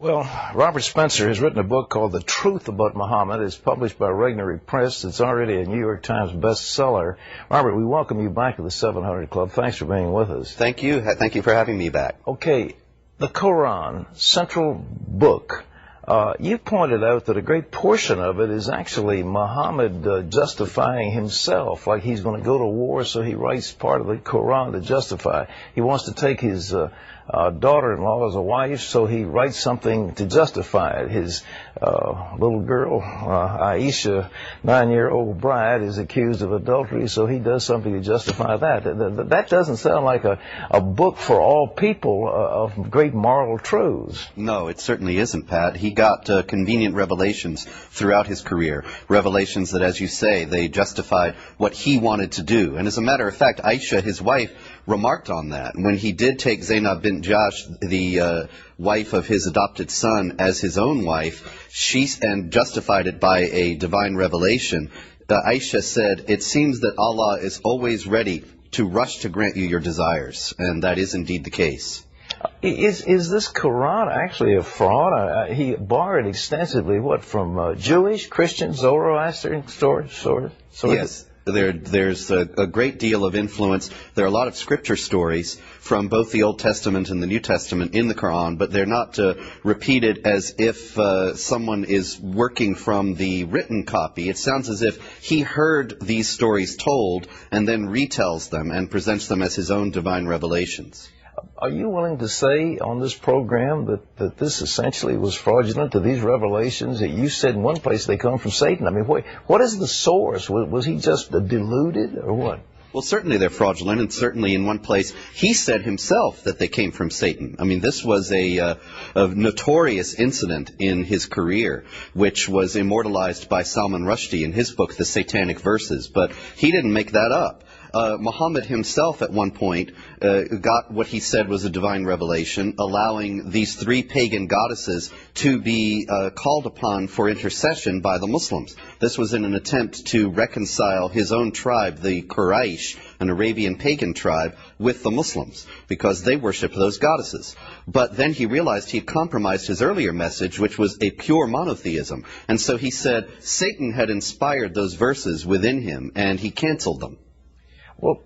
Well, Robert Spencer has written a book called The Truth About Muhammad. It's published by Regnery Press. It's already a New York Times bestseller. Robert, we welcome you back to the 700 Club. Thanks for being with us. Thank you. Thank you for having me back. Okay, the Quran, central book. You pointed out that a great portion of it is actually Muhammad justifying himself, like he's going to go to war, so he writes part of the Quran to justify. He wants to take his daughter-in-law as a wife, so he writes something to justify it. His little girl, Aisha, 9-year-old bride, is accused of adultery, so he does something to justify that. That doesn't sound like a book for all people of great moral truths. No, it certainly isn't, Pat. He got convenient revelations throughout his career, revelations that, as you say, they justified what he wanted to do. And as a matter of fact, Aisha, his wife, remarked on that. When he did take Zainab bint Jahsh, the wife of his adopted son, as his own wife, and justified it by a divine revelation, Aisha said, "It seems that Allah is always ready to rush to grant you your desires," and that is indeed the case. Is this Quran actually a fraud? He borrowed extensively, from Jewish, Christian, Zoroastrian sources? Yes. There's a great deal of influence. There are a lot of scripture stories from both the Old Testament and the New Testament in the Quran, but they're not repeated as if someone is working from the written copy. It sounds as if he heard these stories told and then retells them and presents them as his own divine revelations. Are you willing to say on this program that this essentially was fraudulent, that these revelations that you said in one place they come from Satan? I mean, what is the source? Was he just deluded or what? Well, certainly they're fraudulent, and certainly in one place he said himself that they came from Satan. I mean, this was a notorious incident in his career, which was immortalized by Salman Rushdie in his book, The Satanic Verses. But he didn't make that up. Muhammad himself at one point got what he said was a divine revelation, allowing these three pagan goddesses to be called upon for intercession by the Muslims. This was in an attempt to reconcile his own tribe, the Quraysh, an Arabian pagan tribe, with the Muslims, because they worshipped those goddesses. But then he realized he had compromised his earlier message, which was a pure monotheism. And so he said Satan had inspired those verses within him, and he canceled them. Well,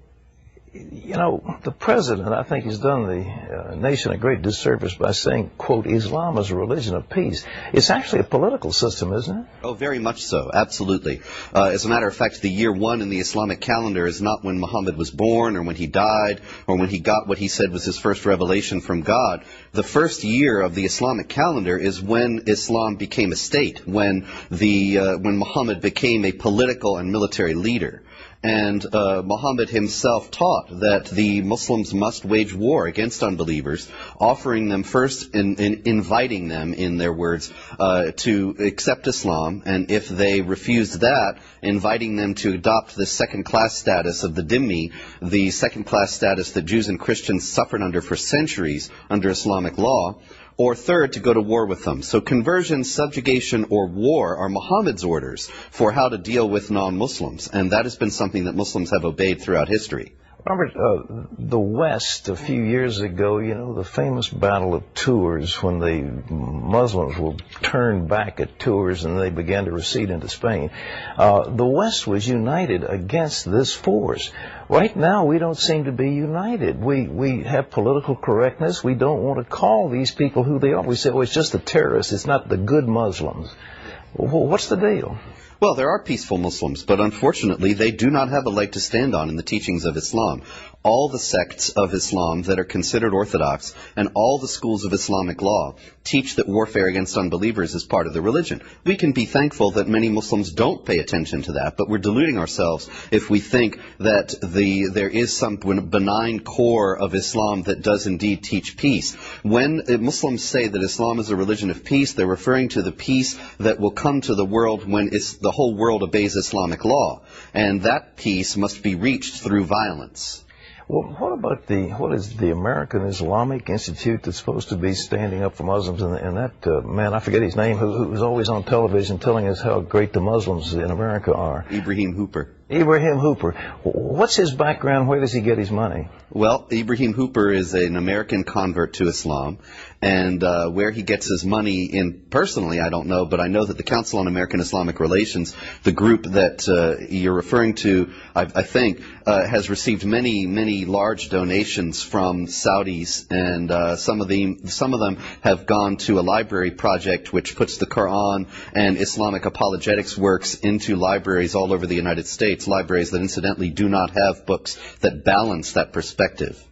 you know, the president, I think, has done the nation a great disservice by saying, quote, Islam is a religion of peace. It's actually a political system, isn't it? Oh, very much so, absolutely. As a matter of fact, the year 1 in the Islamic calendar is not when Muhammad was born or when he died or when he got what he said was his first revelation from God. The first year of the Islamic calendar is when Islam became a state, when Muhammad became a political and military leader. And Muhammad himself taught that the Muslims must wage war against unbelievers, offering them first, inviting them, in their words, to accept Islam, and if they refused that, inviting them to adopt the second-class status of the dhimmi, the second-class status that Jews and Christians suffered under for centuries under Islamic law, or third, to go to war with them. So conversion, subjugation, or war are Muhammad's orders for how to deal with non-Muslims, and that has been something that Muslims have obeyed throughout history. Robert, the West, a few years ago, you know, the famous Battle of Tours, when the Muslims were turned back at Tours and they began to recede into Spain, the West was united against this force. Right now, we don't seem to be united. We have political correctness. We don't want to call these people who they are. We say, oh, it's just the terrorists. It's not the good Muslims. Well, what's the deal? Well, there are peaceful Muslims, but unfortunately they do not have a leg to stand on in the teachings of Islam. All the sects of Islam that are considered orthodox and all the schools of Islamic law teach that warfare against unbelievers is part of the religion. We can be thankful that many Muslims don't pay attention to that, but we're deluding ourselves if we think that there is some benign core of Islam that does indeed teach peace. When Muslims say that Islam is a religion of peace, they're referring to the peace that will come to the world when the whole world obeys Islamic law, and that peace must be reached through violence. Well, what is the American Islamic Institute that's supposed to be standing up for Muslims, and that man, I forget his name, who's always on television telling us how great the Muslims in America are? Ibrahim Hooper. Ibrahim Hooper. What's his background? Where does he get his money? Well, Ibrahim Hooper is an American convert to Islam, And where he gets his money in personally, I don't know, but I know that the Council on American Islamic Relations, the group that you're referring to, I think, has received many, many large donations from Saudis, and some of them have gone to a library project which puts the Quran and Islamic apologetics works into libraries all over the United States, libraries that incidentally do not have books that balance that perspective.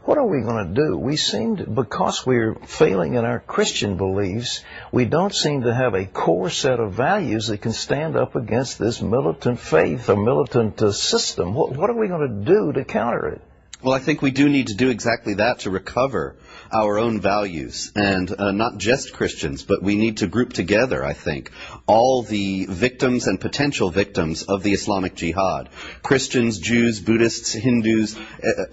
What are we going to do? We seem to, because we're failing in our Christian beliefs, we don't seem to have a core set of values that can stand up against this militant faith or militant system. What are we going to do to counter it? Well, I think we do need to do exactly that, to recover our own values, and not just Christians, but we need to group together, I think, all the victims and potential victims of the Islamic Jihad. Christians, Jews, Buddhists, Hindus,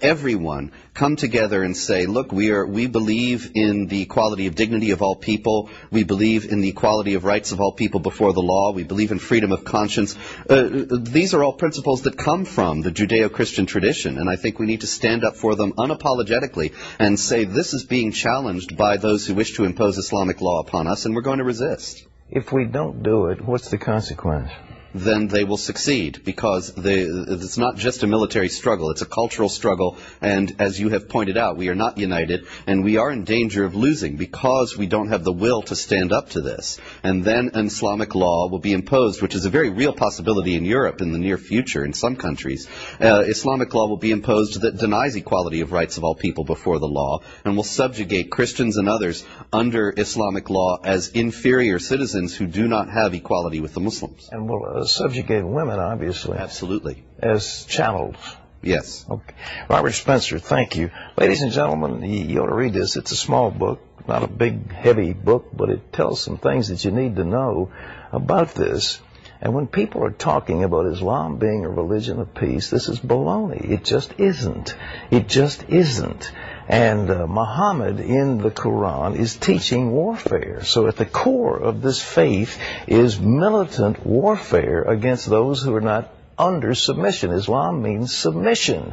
everyone come together and say, look, we believe in the equality of dignity of all people. We believe in the equality of rights of all people before the law. We believe in freedom of conscience. These are all principles that come from the Judeo-Christian tradition, and I think we need to stand up for them unapologetically and say this is being challenged by those who wish to impose Islamic law upon us, and we're going to resist. If we don't do it, what's the consequence? Then they will succeed, because it's not just a military struggle, it's a cultural struggle, and as you have pointed out, we are not united, and we are in danger of losing because we don't have the will to stand up to this. And then an Islamic law will be imposed, which is a very real possibility in Europe in the near future in some countries. Islamic law will be imposed that denies equality of rights of all people before the law, and will subjugate Christians and others under Islamic law as inferior citizens who do not have equality with the Muslims. And will subjugate women, obviously. Absolutely. As chattels. Yes. Okay. Robert Spencer, thank you. Ladies and gentlemen, you ought to read this. It's a small book, not a big, heavy book, but it tells some things that you need to know about this. And when people are talking about Islam being a religion of peace, this is baloney. It just isn't. It just isn't. And Muhammad in the Quran is teaching warfare. So at the core of this faith is militant warfare against those who are not under submission. Islam means submission.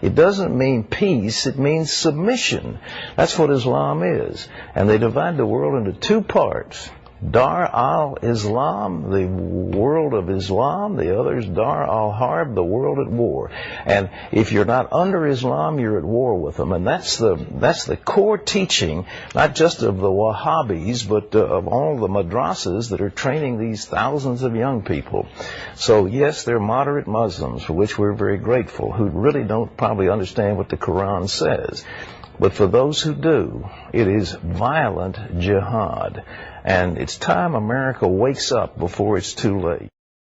It doesn't mean peace, it means submission. That's what Islam is. And they divide the world into two parts. Dar al-Islam, the world of Islam. The other is Dar al-Harb, the world at war. And if you're not under Islam, you're at war with them. And that's the core teaching, not just of the Wahhabis, but of all the madrasas that are training these thousands of young people. So yes, they're moderate Muslims, for which we're very grateful, who really don't probably understand what the Quran says. But for those who do, it is violent jihad. And it's time America wakes up before it's too late.